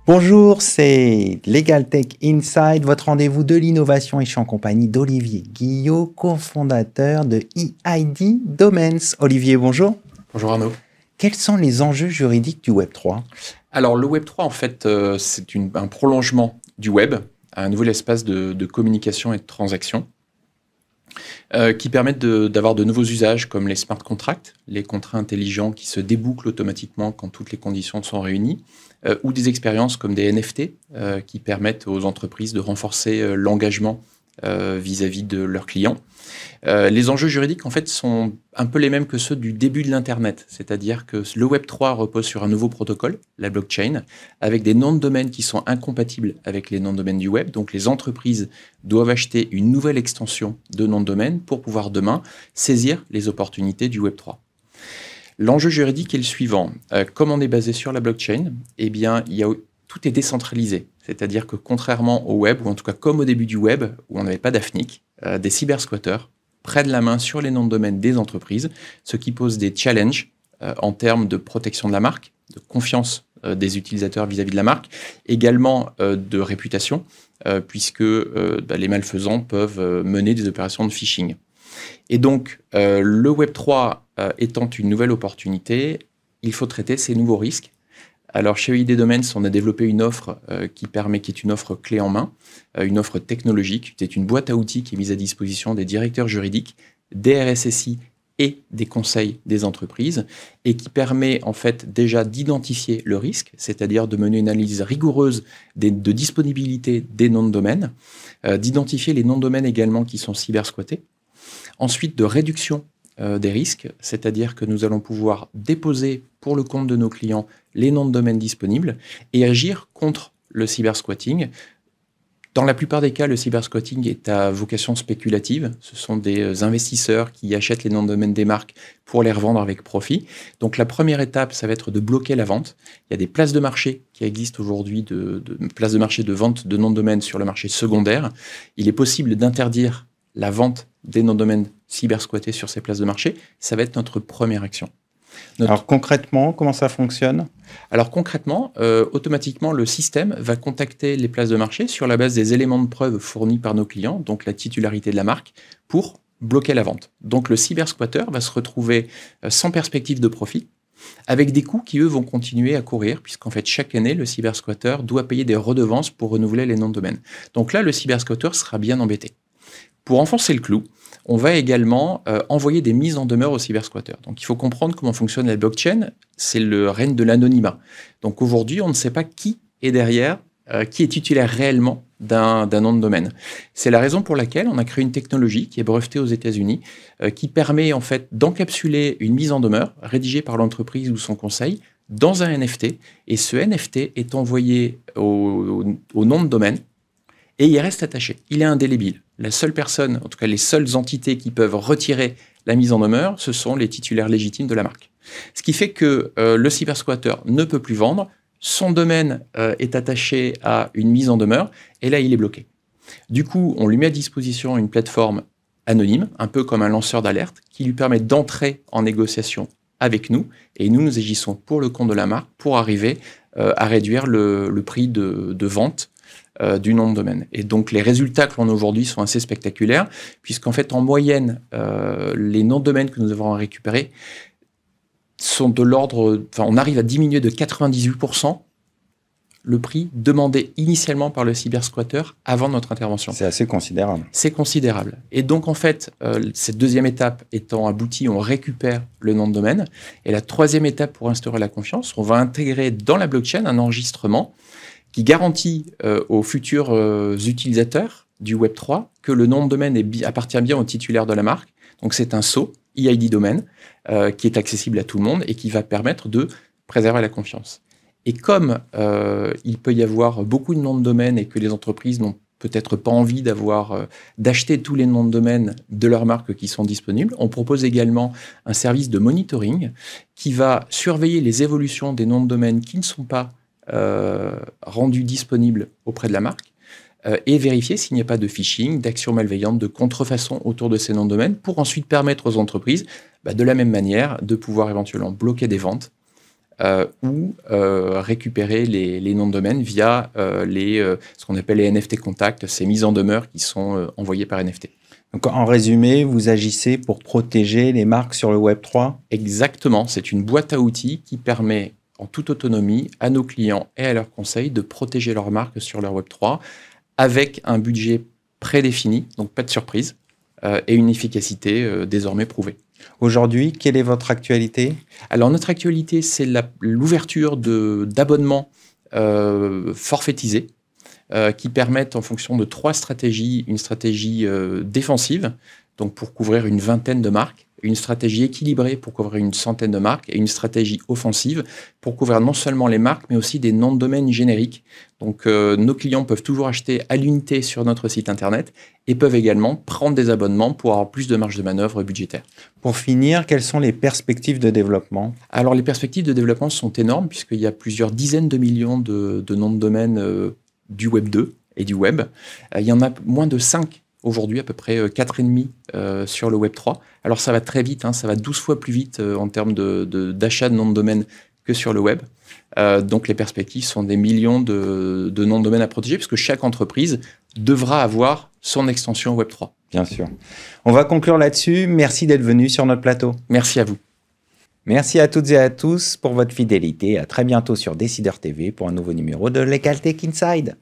Bonjour, c'est Legal Tech Inside, votre rendez-vous de l'innovation et je suis en compagnie d'Olivier Guillot, cofondateur de EID Domains. Olivier, bonjour. Bonjour Arnaud. Quels sont les enjeux juridiques du Web3 ? Alors le Web3, en fait, c'est un prolongement du Web, un nouvel espace de communication et de transaction qui permettent d'avoir de nouveaux usages comme les smart contracts, les contrats intelligents qui se débouclent automatiquement quand toutes les conditions sont réunies, ou des expériences comme des NFT qui permettent aux entreprises de renforcer l'engagement vis-à-vis de leurs clients. Les enjeux juridiques, en fait, sont un peu les mêmes que ceux du début de l'Internet. C'est-à-dire que le Web3 repose sur un nouveau protocole, la blockchain, avec des noms de domaine qui sont incompatibles avec les noms de domaine du Web. Donc, les entreprises doivent acheter une nouvelle extension de nom de domaine pour pouvoir demain saisir les opportunités du Web3. L'enjeu juridique est le suivant. Comme on est basé sur la blockchain, eh bien, tout est décentralisé. C'est-à-dire que contrairement au Web, ou en tout cas comme au début du Web, où on n'avait pas d'AFNIC, des cybersquatteurs prennent la main sur les noms de domaine des entreprises, ce qui pose des challenges en termes de protection de la marque, de confiance des utilisateurs vis-à-vis de la marque, également de réputation, puisque les malfaisants peuvent mener des opérations de phishing. Et donc, le Web3 étant une nouvelle opportunité, il faut traiter ces nouveaux risques. Alors, chez EID Domains, on a développé une offre qui est une offre clé en main, une offre technologique. C'est une boîte à outils qui est mise à disposition des directeurs juridiques, des RSSI et des conseils des entreprises et qui permet en fait déjà d'identifier le risque, c'est-à-dire de mener une analyse rigoureuse de disponibilité des noms de domaine, d'identifier les noms de domaine également qui sont cybersquattés, ensuite de réduction des risques, c'est-à-dire que nous allons pouvoir déposer pour le compte de nos clients les noms de domaine disponibles et agir contre le cybersquatting. Dans la plupart des cas, le cybersquatting est à vocation spéculative. Ce sont des investisseurs qui achètent les noms de domaine des marques pour les revendre avec profit. Donc la première étape, ça va être de bloquer la vente. Il y a des places de marché qui existent aujourd'hui, places de marché de vente de noms de domaine sur le marché secondaire. Il est possible d'interdire la vente des noms de domaine cybersquattés sur ces places de marché. Ça va être notre première action. Alors concrètement, comment ça fonctionne ? Alors concrètement, automatiquement, le système va contacter les places de marché sur la base des éléments de preuve fournis par nos clients, donc la titularité de la marque, pour bloquer la vente. Donc le cybersquatter va se retrouver sans perspective de profit, avec des coûts qui, eux, vont continuer à courir, puisqu'en fait, chaque année, le cybersquatter doit payer des redevances pour renouveler les noms de domaine. Donc là, le cybersquatter sera bien embêté. Pour enfoncer le clou, on va également envoyer des mises en demeure aux cybersquatteurs. Donc il faut comprendre comment fonctionne la blockchain, c'est le règne de l'anonymat. Donc aujourd'hui, on ne sait pas qui est derrière, qui est titulaire réellement d'un nom de domaine. C'est la raison pour laquelle on a créé une technologie qui est brevetée aux États-Unis, qui permet en fait d'encapsuler une mise en demeure rédigée par l'entreprise ou son conseil dans un NFT, et ce NFT est envoyé au nom de domaine, et il reste attaché. Il est indélébile. La seule personne, en tout cas les seules entités qui peuvent retirer la mise en demeure, ce sont les titulaires légitimes de la marque. Ce qui fait que le cybersquatter ne peut plus vendre, son domaine est attaché à une mise en demeure, et là il est bloqué. Du coup, on lui met à disposition une plateforme anonyme, un peu comme un lanceur d'alerte, qui lui permet d'entrer en négociation avec nous, et nous agissons pour le compte de la marque pour arriver à réduire le prix de vente du nom de domaine. Et donc, les résultats que l'on a aujourd'hui sont assez spectaculaires, puisqu'en fait, en moyenne, les noms de domaine que nous avons à récupérer sont de l'ordre... Enfin, on arrive à diminuer de 98% le prix demandé initialement par le cybersquatter avant notre intervention. C'est assez considérable. C'est considérable. Et donc, en fait, cette deuxième étape étant aboutie, on récupère le nom de domaine. Et la troisième étape pour instaurer la confiance, on va intégrer dans la blockchain un enregistrement qui garantit aux futurs utilisateurs du Web3 que le nom de domaine appartient bien au titulaire de la marque. Donc c'est un sceau, EID Domain, qui est accessible à tout le monde et qui va permettre de préserver la confiance. Et comme il peut y avoir beaucoup de noms de domaine et que les entreprises n'ont peut-être pas envie d'acheter tous les noms de domaine de leur marque qui sont disponibles, on propose également un service de monitoring qui va surveiller les évolutions des noms de domaine qui ne sont pas rendus disponibles auprès de la marque et vérifier s'il n'y a pas de phishing, d'actions malveillantes, de contrefaçon autour de ces noms de domaine pour ensuite permettre aux entreprises, de la même manière, de pouvoir éventuellement bloquer des ventes ou récupérer les noms de domaine via ce qu'on appelle les NFT contacts, ces mises en demeure qui sont envoyées par NFT. Donc, en résumé, vous agissez pour protéger les marques sur le Web3 ? Exactement, c'est une boîte à outils qui permet en toute autonomie à nos clients et à leurs conseils de protéger leurs marques sur leur Web3 avec un budget prédéfini, donc pas de surprise, et une efficacité désormais prouvée. Aujourd'hui, quelle est votre actualité ? Alors, notre actualité, c'est l'ouverture d'abonnements forfaitisés qui permettent, en fonction de 3 stratégies, une stratégie défensive, donc pour couvrir une vingtaine de marques, une stratégie équilibrée pour couvrir une centaine de marques et une stratégie offensive pour couvrir non seulement les marques, mais aussi des noms de domaine génériques. Donc, nos clients peuvent toujours acheter à l'unité sur notre site internet et peuvent également prendre des abonnements pour avoir plus de marge de manœuvre budgétaire. Pour finir, quelles sont les perspectives de développement ? Alors, les perspectives de développement sont énormes puisqu'il y a plusieurs dizaines de millions de noms de domaine du Web 2 et du Web. Il y en a moins de 5 aujourd'hui, à peu près 4,5 sur le Web 3. Alors ça va très vite, hein, ça va 12 fois plus vite en termes d'achat de noms de domaine que sur le Web. Donc les perspectives sont des millions de noms de domaine à protéger, puisque chaque entreprise devra avoir son extension Web 3. Bien sûr. On va conclure là-dessus. Merci d'être venu sur notre plateau. Merci à vous. Merci à toutes et à tous pour votre fidélité. À très bientôt sur Décideur TV pour un nouveau numéro de Legal Tech Inside.